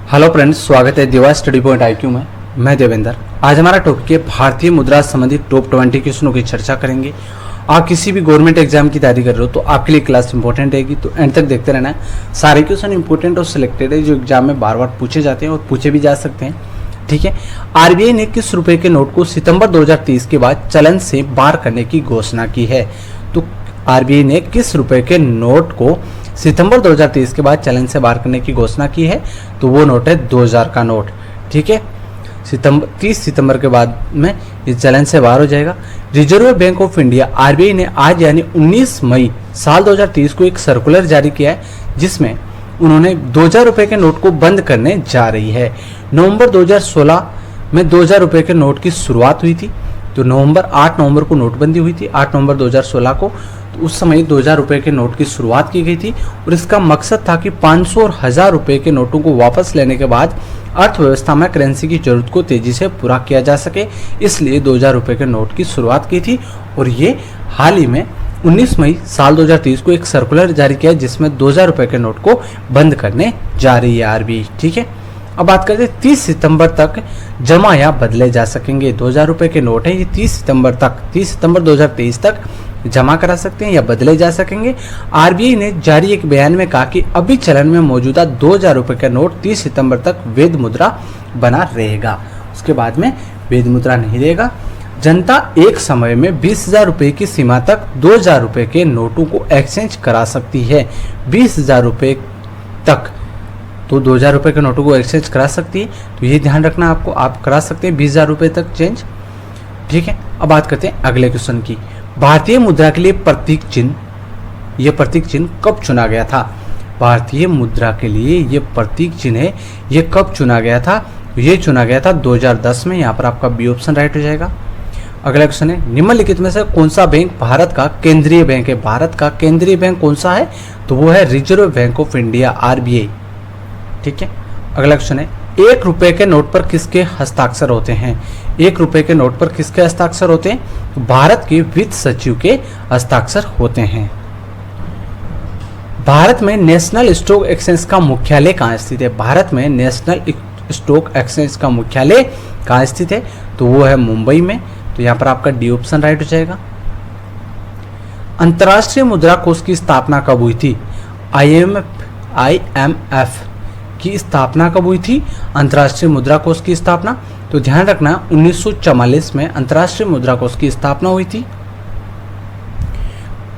Hello friends, स्वागत है दिवा स्टडी पॉइंट IQ में। मैं देवेंद्र। आज हमारा टॉपिक है भारतीय मुद्रा संबंधित टॉप 20 क्वेश्चनों की चर्चा करेंगे। आप किसी भी गवर्नमेंट एग्जाम की तैयारी कर रहे हो तो आपके लिए क्लास इंपॉर्टेंट रहेगी, तो एंड तक देखते रहना है। सारे क्वेश्चन इंपॉर्टेंट और सिलेक्टेड है जो एग्जाम में बार बार पूछे जाते हैं और पूछे भी जा सकते हैं। ठीक है। RBI ने किस रुपए के नोट को सितंबर 2023 के बाद चलन से बाहर करने की घोषणा की है? तो RBI ने किस रुपए के नोट को सितंबर 2023 के बाद चलन से बाहर करने की घोषणा की है? तो वो नोट है 2000 का नोट। ठीक है। 30 सितंबर के बाद में ये चलन से बाहर हो जाएगा। Reserve bank of India RBI ने आज यानी 19 मई साल 2023 को एक सर्कुलर जारी किया है जिसमें उन्होंने 2000 रुपए के नोट को बंद करने जा रही है। नवंबर 2016 में 2000 रुपए के नोट की शुरुआत हुई थी। तो 8 नवंबर को नोटबंदी हुई थी, 8 नवंबर 2016 को। तो उस समय 2000 रुपए के नोट की शुरुआत की गई थी और इसका मकसद था कि 500 और 1000 रुपए के नोटों को वापस लेने के बाद अर्थव्यवस्था में करेंसी की जरूरत को तेजी से पूरा किया जा सके, इसलिए 2000 रुपए के नोट की शुरुआत की थी। और ये हाल ही में 19 मई साल 2023 को एक सर्कुलर जारी किया जिसमें 2000 रुपए के नोट को बंद करने जा रही है RBI। ठीक है। अब बात करते हैं 30 सितंबर तक जमा या बदले जा सकेंगे। 2000 रुपए के नोट है ये 30 सितंबर 2023 तक जमा करा सकते हैं या बदले जा सकेंगे। RBI ने जारी एक बयान में कहा कि अभी चलन में मौजूदा 2000 रुपए का नोट 30 सितंबर तक वैध मुद्रा बना रहेगा, उसके बाद में वैध मुद्रा नहीं रहेगा। जनता एक समय में 20,000 रुपए की सीमा तक 2000 रुपए के नोटों को एक्सचेंज करा सकती है। 20,000 रुपए तक तो 2000 रुपए के नोटों को एक्सचेंज करा सकती है, तो ये ध्यान रखना आपको, आप करा सकते हैं 20,000 रुपए तक चेंज। ठीक है। अब बात करते हैं अगले क्वेश्चन की। भारतीय मुद्रा के लिए प्रतीक चिन्ह कब चुना गया था? भारतीय मुद्रा के लिए ये प्रतीक चिन्ह है, ये कब चुना गया था? ये चुना गया था 2010 में। यहाँ पर आपका बी ऑप्शन राइट हो जाएगा। अगला क्वेश्चन है, निम्नलिखित में से कौन सा बैंक भारत का केंद्रीय बैंक है? भारत का केंद्रीय बैंक कौन सा है? तो वो है reserve bank of India RBI। ठीक है। अगला क्वेश्चन है, 1 रुपए के नोट पर किसके हस्ताक्षर होते हैं? 1 रुपए के नोट पर किसके हस्ताक्षर होते हैं? तो भारत के वित्त सचिव के हस्ताक्षर होते हैं। भारत में नेशनल स्टॉक एक्सचेंज का मुख्यालय कहाँ स्थित है? भारत में नेशनल स्टॉक एक्सचेंज का मुख्यालय कहाँ स्थित है? तो वो है मुंबई में। तो यहाँ पर आपका डी ऑप्शन राइट हो जाएगा। अंतर्राष्ट्रीय मुद्रा कोष की स्थापना कब हुई थी? IMF की स्थापना कब हुई थी? अंतर्राष्ट्रीय मुद्रा कोष की स्थापना, तो ध्यान रखना 1944 में अंतर्राष्ट्रीय मुद्रा कोष की स्थापना हुई थी।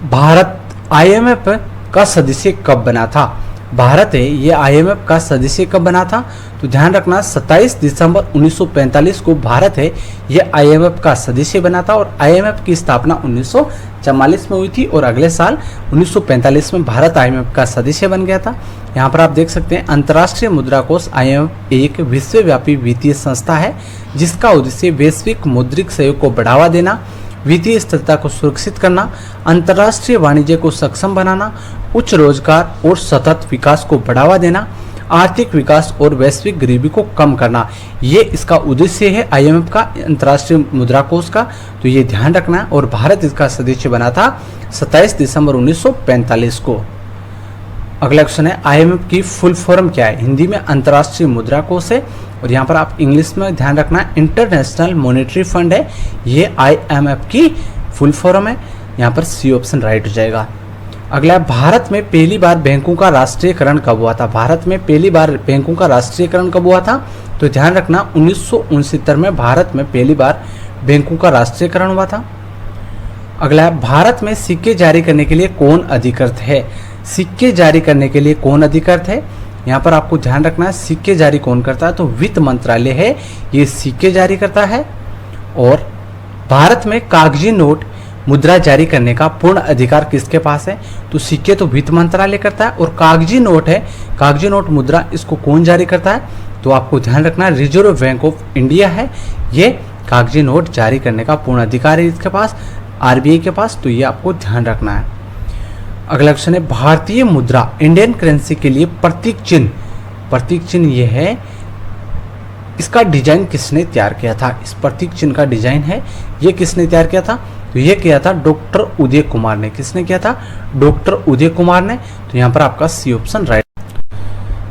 भारत IMF का सदस्य कब बना था? भारत है ये IMF का सदस्य कब बना था? तो ध्यान रखना 27 दिसंबर 1945 को भारत है ये IMF का सदस्य बना था और IMF की स्थापना 1944 में हुई थी और अगले साल 1945 में भारत IMF का सदस्य बन गया था। यहाँ पर आप देख सकते हैं अंतर्राष्ट्रीय मुद्रा कोष IMF एक विश्वव्यापी वित्तीय संस्था है जिसका उद्देश्य वैश्विक मौद्रिक सहयोग को बढ़ावा देना, वित्तीय स्थिरता को सुरक्षित करना, अंतर्राष्ट्रीय वाणिज्य को सक्षम बनाना, उच्च रोजगार और सतत विकास को बढ़ावा देना, आर्थिक विकास और वैश्विक गरीबी को कम करना, ये इसका उद्देश्य है IMF का, अंतर्राष्ट्रीय मुद्रा कोष का। तो ये ध्यान रखना। और भारत इसका सदस्य बना था 27 दिसंबर 1945 को। अगला क्वेश्चन है, IMF की फुल फॉर्म क्या है? हिंदी में अंतर्राष्ट्रीय मुद्रा कोष है और यहाँ पर आप इंग्लिश में ध्यान रखना इंटरनेशनल मॉनेटरी फंड है, ये IMF की फुल फॉर्म है। यहाँ पर सी ऑप्शन राइट हो जाएगा। अगला, भारत में पहली बार बैंकों का राष्ट्रीयकरण कब हुआ था? भारत में पहली बार बैंकों का राष्ट्रीयकरण कब हुआ था? तो ध्यान रखना 1969 में भारत में पहली बार बैंकों का राष्ट्रीयकरण हुआ था। अगला, भारत में सिक्के जारी करने के लिए कौन अधिकृत है? सिक्के जारी करने के लिए कौन अधिकृत है? यहाँ पर आपको ध्यान रखना है सिक्के जारी कौन करता है? तो वित्त मंत्रालय है ये सिक्के जारी करता है। और भारत में कागजी नोट मुद्रा जारी करने का पूर्ण अधिकार किसके पास है? तो सिक्के तो वित्त मंत्रालय करता है और कागजी नोट है, कागजी नोट मुद्रा, इसको कौन जारी करता है? तो आपको ध्यान रखना रिजर्व बैंक ऑफ इंडिया है ये कागजी नोट जारी करने का पूर्ण अधिकार है इसके पास, RBI के पास। तो ये आपको ध्यान रखना है। अगला क्वेश्चन है, भारतीय मुद्रा इंडियन करेंसी के लिए प्रतीक चिन्ह ये है, इसका डिजाइन किसने तैयार किया था? इस प्रतीक चिन्ह का डिजाइन है ये किसने तैयार किया था? तो ये किया था डॉक्टर उदय कुमार ने। किसने किया था? डॉक्टर उदय कुमार ने। तो यहाँ पर आपका सी ऑप्शन राइट।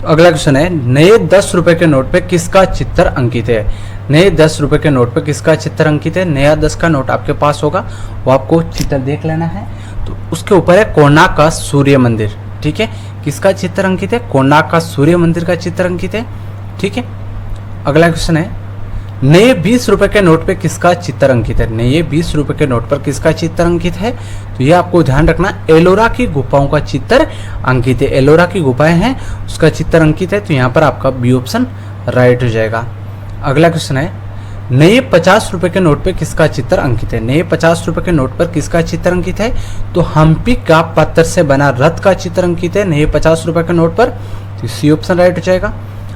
अगला क्वेश्चन है, नए 10 रुपए के नोट पे किसका चित्र अंकित है? नए 10 रुपए के नोट पे किसका चित्र अंकित है? नया 10 का नोट आपके पास होगा, वो आपको चित्र देख लेना है। तो उसके ऊपर है कोणार्क का सूर्य मंदिर। ठीक है, किसका चित्र अंकित है? कोणार्क का सूर्य मंदिर का चित्र अंकित है। ठीक है, अगला क्वेश्चन है, नए 20 रुपए के नोट पे किसका चित्र अंकित है? नए 20 रुपए के नोट पर किसका चित्र अंकित है? तो ये आपको ध्यान रखना, एलोरा की गुफाओं का चित्र अंकित है। एलोरा की गुफाएं हैं, उसका चित्र अंकित है। तो यहाँ पर आपका बी ऑप्शन राइट हो जाएगा। अगला क्वेश्चन है, नए 50 रुपए के नोट पे किसका चित्र अंकित है? नए 50 रुपए के नोट पर किसका चित्र अंकित है? तो हम्पी का पत्थर से बना रथ का चित्र अंकित है नए 50 रुपए के नोट पर। तो सी ऑप्शन राइट हो जाएगा।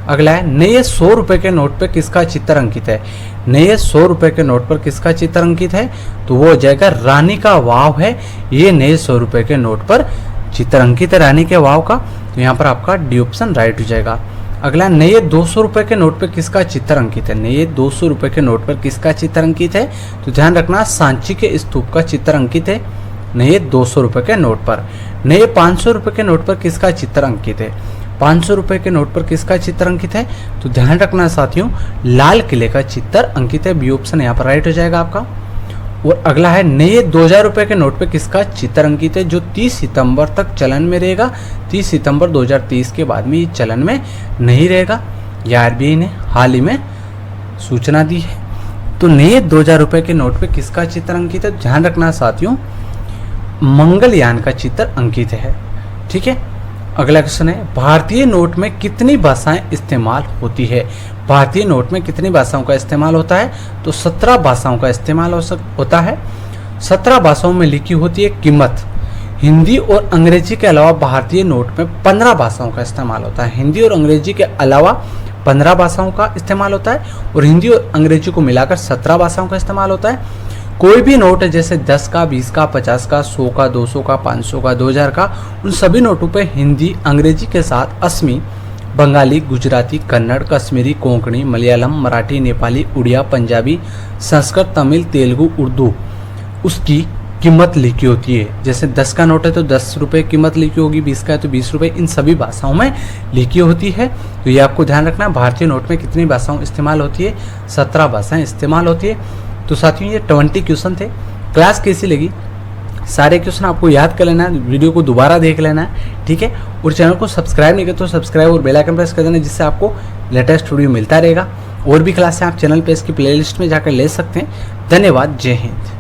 अगला है, नए 100 रुपए के नोट पे किसका चित्र अंकित है? नए 100 रुपए के नोट पर किसका चित्र अंकित है? तो वो हो जाएगा रानी का वाव है, ये नए 100 रुपए के नोट पर चित्र अंकित है रानी के वाव का। तो यहाँ पर आपका डी ऑप्शन राइट हो जाएगा। अगला, नए 200 रुपए के नोट पर किसका चित्र अंकित है? नए 200 रुपए के नोट पर किसका चित्र अंकित है? तो ध्यान रखना, सांची के स्तूप का चित्र अंकित है नए 200 रुपए के नोट पर। नए 500 रुपए के नोट पर किसका चित्र अंकित है? 500 रुपए के नोट पर किसका चित्र अंकित है? तो ध्यान रखना साथियों, लाल किले का चित्र अंकित है। बी ऑप्शन यहाँ पर राइट हो जाएगा आपका। और अगला है, नए 2000 रुपए के नोट पे किसका चित्र अंकित है? जो 30 सितंबर तक चलन में रहेगा। 30 सितंबर 2023 के बाद में ये चलन में नहीं रहेगा। ये आरबीआई ने हाल ही में सूचना दी है। तो नए 2000 रुपए के नोट पे किसका चित्र अंकित है? ध्यान रखना साथियों, मंगलयान का चित्र अंकित है। ठीक है, अगला क्वेश्चन है, भारतीय नोट में कितनी भाषाएं इस्तेमाल होती है? भारतीय नोट में कितनी भाषाओं का इस्तेमाल होता है? तो 17 भाषाओं का इस्तेमाल होता है। 17 भाषाओं में लिखी होती है कीमत। हिंदी और अंग्रेजी के अलावा भारतीय नोट में 15 भाषाओं का इस्तेमाल होता है। हिंदी और अंग्रेजी के अलावा 15 भाषाओं का इस्तेमाल होता है और हिंदी और अंग्रेजी को मिलाकर 17 भाषाओं का इस्तेमाल होता है। कोई भी नोट है, जैसे 10 का, 20 का, 50 का, 100 का, 200 का, 500 का, 2000 का, उन सभी नोटों पे हिंदी अंग्रेजी के साथ असमी, बंगाली, गुजराती, कन्नड़, कश्मीरी, कोंकणी, मलयालम, मराठी, नेपाली, उड़िया, पंजाबी, संस्कृत, तमिल, तेलुगु, उर्दू उसकी कीमत लिखी होती है। जैसे 10 का नोट है तो 10 रुपये कीमत लिखी होगी, 20 का है तो 20 रुपये, इन सभी भाषाओं में लिखी होती है। तो ये आपको ध्यान रखना, भारतीय नोट में कितनी भाषाओं इस्तेमाल होती है? 17 भाषाएं इस्तेमाल होती है। तो साथियों, ये 20 क्वेश्चन थे। क्लास कैसी लगी? सारे क्वेश्चन आपको याद कर लेना है, वीडियो को दोबारा देख लेना है। ठीक है, और चैनल को सब्सक्राइब नहीं किया तो सब्सक्राइब और बेल आइकन प्रेस कर देना, जिससे आपको लेटेस्ट वीडियो मिलता रहेगा। और भी क्लासें आप चैनल पे इसकी प्लेलिस्ट में जाकर ले सकते हैं। धन्यवाद, जय हिंद।